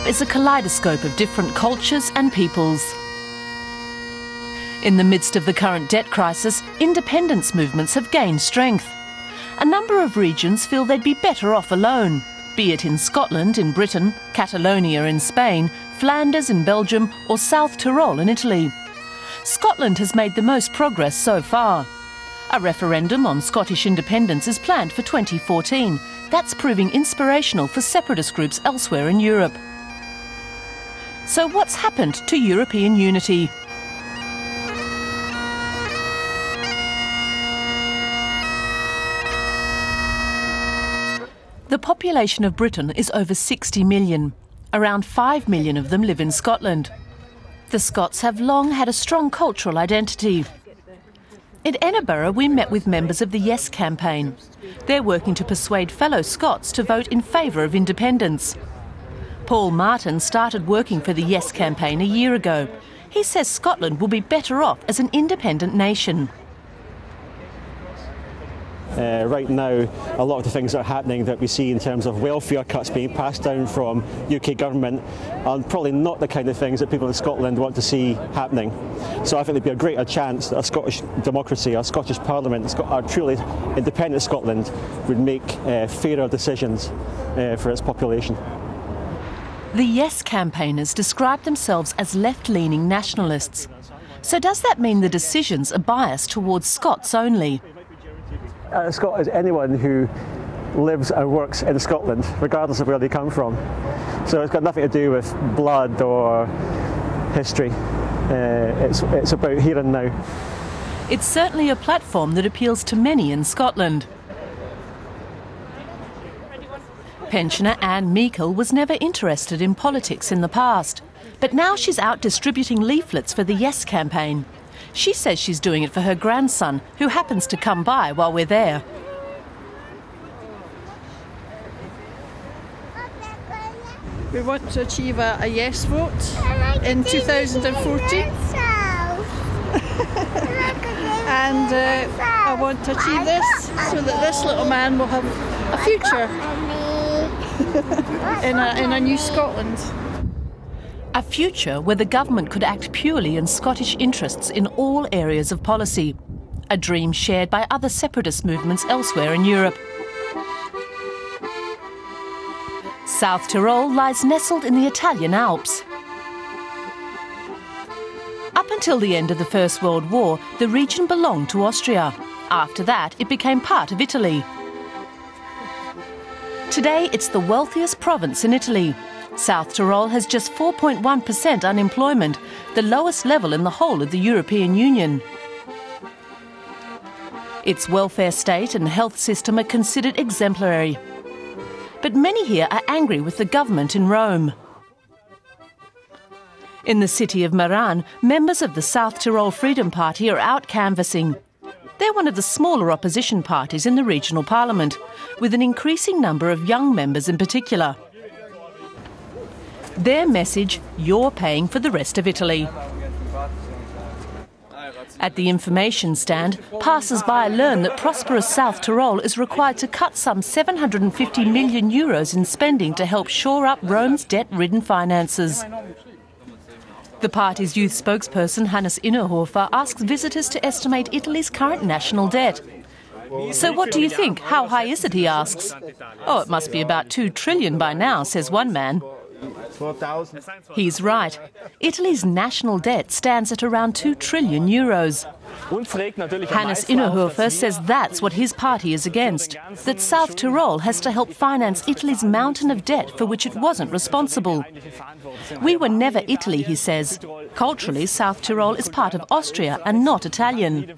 is a kaleidoscope of different cultures and peoples. In the midst of the current debt crisis, independence movements have gained strength. A number of regions feel they'd be better off alone, be it in Scotland in Britain, Catalonia in Spain, Flanders in Belgium or South Tyrol in Italy. Scotland has made the most progress so far. A referendum on Scottish independence is planned for 2014. That's proving inspirational for separatist groups elsewhere in Europe. So what's happened to European unity? The population of Britain is over 60 million. Around 5 million of them live in Scotland. The Scots have long had a strong cultural identity. In Edinburgh, we met with members of the Yes campaign. They're working to persuade fellow Scots to vote in favour of independence. Paul Martin started working for the Yes campaign a year ago. He says Scotland will be better off as an independent nation. Right now, a lot of the things that are happening that we see in terms of welfare cuts being passed down from UK government are probably not the kind of things that people in Scotland want to see happening. So I think there'd be a greater chance that a Scottish democracy, a Scottish Parliament, a truly independent Scotland would make fairer decisions for its population. The Yes campaigners describe themselves as left-leaning nationalists. So does that mean the decisions are biased towards Scots only? A Scot is anyone who lives and works in Scotland, regardless of where they come from. So it's got nothing to do with blood or history. It's about here and now. It's certainly a platform that appeals to many in Scotland. Pensioner Anne Meikle was never interested in politics in the past, but now she's out distributing leaflets for the Yes campaign. She says she's doing it for her grandson, who happens to come by while we're there. We want to achieve a yes vote in 2014. And I want to achieve this so that this little man will have a future in a new Scotland. A future where the government could act purely in Scottish interests in all areas of policy. A dream shared by other separatist movements elsewhere in Europe. South Tyrol lies nestled in the Italian Alps. Up until the end of the First World War, the region belonged to Austria. After that, it became part of Italy. Today, it's the wealthiest province in Italy. South Tyrol has just 4.1% unemployment, the lowest level in the whole of the European Union. Its welfare state and health system are considered exemplary. But many here are angry with the government in Rome. In the city of Meran, members of the South Tyrol Freedom Party are out canvassing. They're one of the smaller opposition parties in the regional parliament, with an increasing number of young members in particular. Their message, you're paying for the rest of Italy. At the information stand, passers-by learn that prosperous South Tyrol is required to cut some 750 million euros in spending to help shore up Rome's debt-ridden finances. The party's youth spokesperson, Hannes Innerhofer, asks visitors to estimate Italy's current national debt. So what do you think? How high is it, he asks. Oh, it must be about 2 trillion by now, says one man. He's right. Italy's national debt stands at around 2 trillion euros. Hannes Innerhofer says that's what his party is against, that South Tyrol has to help finance Italy's mountain of debt for which it wasn't responsible. We were never Italy, he says. Culturally, South Tyrol is part of Austria and not Italian.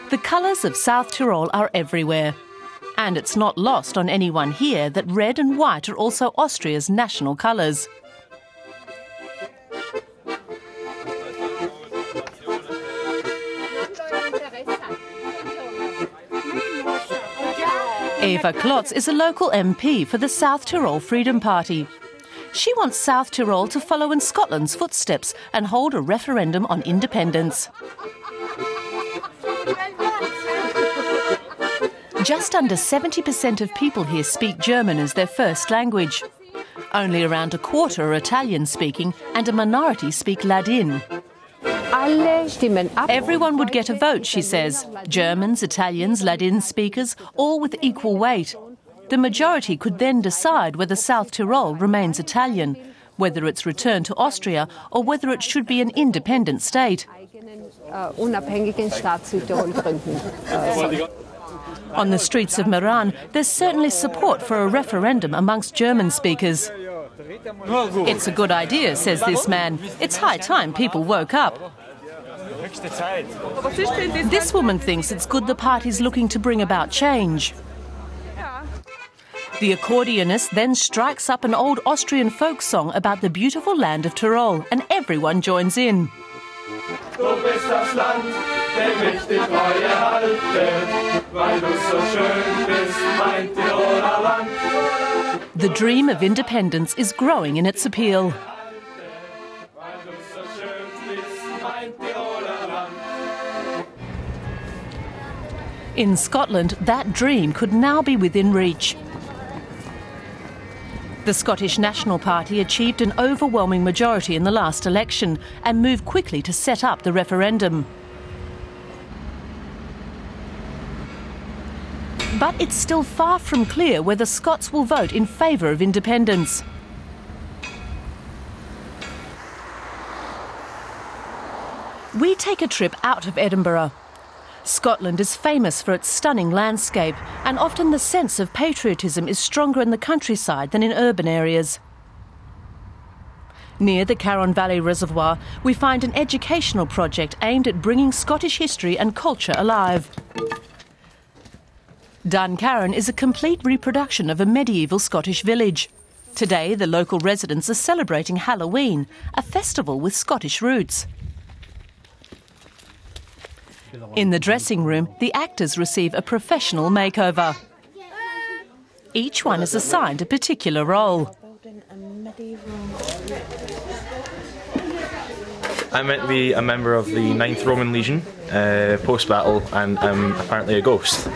The colours of South Tyrol are everywhere. And it's not lost on anyone here that red and white are also Austria's national colours. Eva Klotz is a local MP for the South Tyrol Freedom Party. She wants South Tyrol to follow in Scotland's footsteps and hold a referendum on independence. Just under 70% of people here speak German as their first language. Only around a quarter are Italian-speaking and a minority speak Ladin. Everyone would get a vote, she says. Germans, Italians, Ladin speakers, all with equal weight. The majority could then decide whether South Tyrol remains Italian, whether it's returned to Austria or whether it should be an independent state. On the streets of Meran, there's certainly support for a referendum amongst German speakers. It's a good idea, says this man. It's high time people woke up. This woman thinks it's good the party's looking to bring about change. The accordionist then strikes up an old Austrian folk song about the beautiful land of Tyrol, and everyone joins in. The dream of independence is growing in its appeal. In Scotland, that dream could now be within reach. The Scottish National Party achieved an overwhelming majority in the last election and moved quickly to set up the referendum. But it's still far from clear whether Scots will vote in favour of independence. We take a trip out of Edinburgh. Scotland is famous for its stunning landscape, and often the sense of patriotism is stronger in the countryside than in urban areas. Near the Carron Valley Reservoir, we find an educational project aimed at bringing Scottish history and culture alive. Dun Carron is a complete reproduction of a medieval Scottish village. Today, the local residents are celebrating Halloween, a festival with Scottish roots. In the dressing room, the actors receive a professional makeover. Each one is assigned a particular role. I'm meant to be a member of the 9th Roman Legion, post-battle, and I'm apparently a ghost.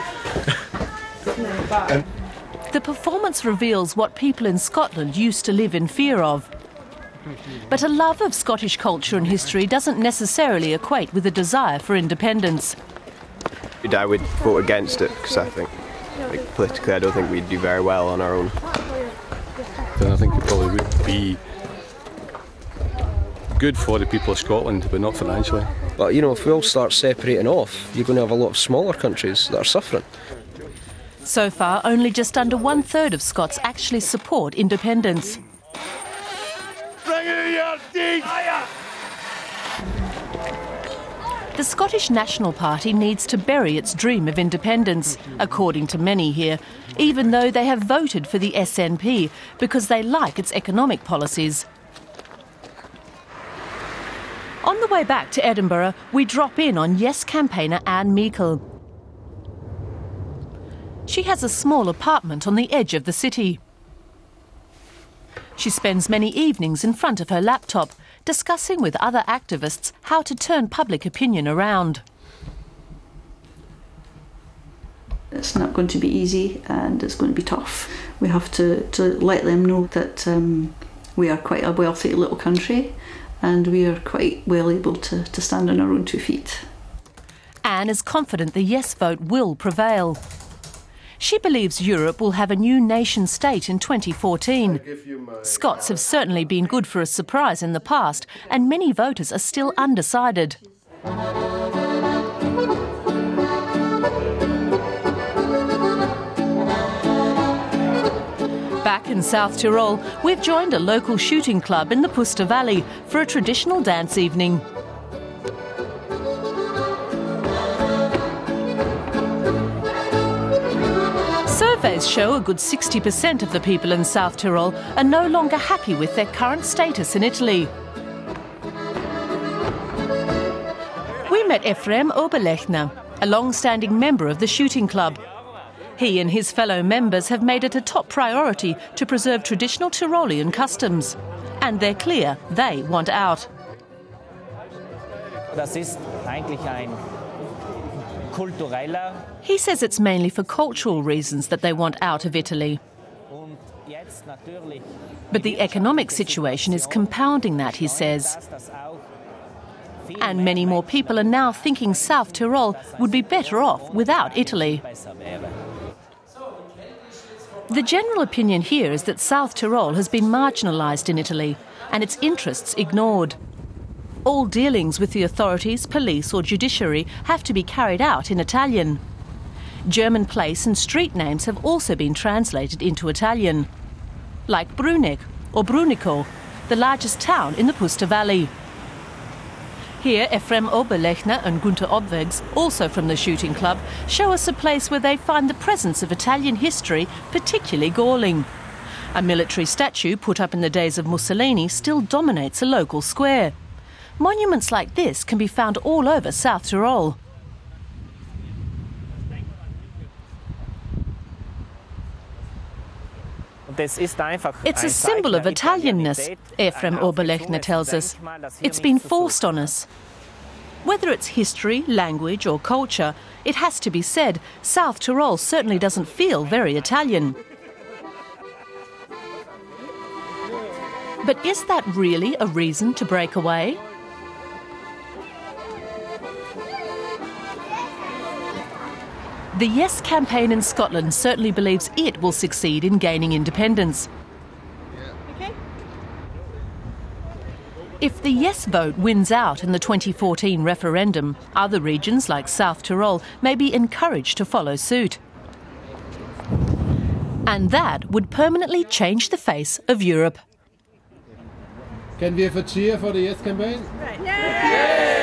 The performance reveals what people in Scotland used to live in fear of. But a love of Scottish culture and history doesn't necessarily equate with a desire for independence. I would vote against it because I think, politically, I don't think we'd do very well on our own. Then I think it probably would be good for the people of Scotland, but not financially. But, you know, if we all start separating off, you're going to have a lot of smaller countries that are suffering. So far, only just under 1/3 of Scots actually support independence. The Scottish National Party needs to bury its dream of independence, according to many here, even though they have voted for the SNP because they like its economic policies. On the way back to Edinburgh, we drop in on Yes campaigner Anne Meikle. She has a small apartment on the edge of the city. She spends many evenings in front of her laptop, discussing with other activists how to turn public opinion around. It's not going to be easy and it's going to be tough. We have to let them know that we are quite a wealthy little country and we are quite well able to stand on our own 2 feet. Anne is confident the yes vote will prevail. She believes Europe will have a new nation-state in 2014. Scots have certainly been good for a surprise in the past, and many voters are still undecided. Back in South Tyrol, we've joined a local shooting club in the Puster Valley for a traditional dance evening. Surveys show a good 60% of the people in South Tyrol are no longer happy with their current status in Italy. We met Ephraim Oberlechner, a long-standing member of the shooting club. He and his fellow members have made it a top priority to preserve traditional Tyrolean customs. And they're clear they want out. Das ist eigentlich ein He says it's mainly for cultural reasons that they want out of Italy. But the economic situation is compounding that, he says. And many more people are now thinking South Tyrol would be better off without Italy. The general opinion here is that South Tyrol has been marginalised in Italy and its interests ignored. All dealings with the authorities, police or judiciary have to be carried out in Italian. German place and street names have also been translated into Italian, like Bruneck or Brunico, the largest town in the Puster Valley. Here, Ephraim Oberlechner and Gunther Obwegs, also from the shooting club, show us a place where they find the presence of Italian history particularly galling. A military statue put up in the days of Mussolini still dominates a local square. Monuments like this can be found all over South Tyrol. It's a symbol of Italianness, Ephraim Oberlechner tells us. It's been forced on us. Whether it's history, language or culture, it has to be said, South Tyrol certainly doesn't feel very Italian. But is that really a reason to break away? The Yes campaign in Scotland certainly believes it will succeed in gaining independence. If the Yes vote wins out in the 2014 referendum, other regions like South Tyrol may be encouraged to follow suit. And that would permanently change the face of Europe. Can we have a cheer for the Yes campaign? Yeah!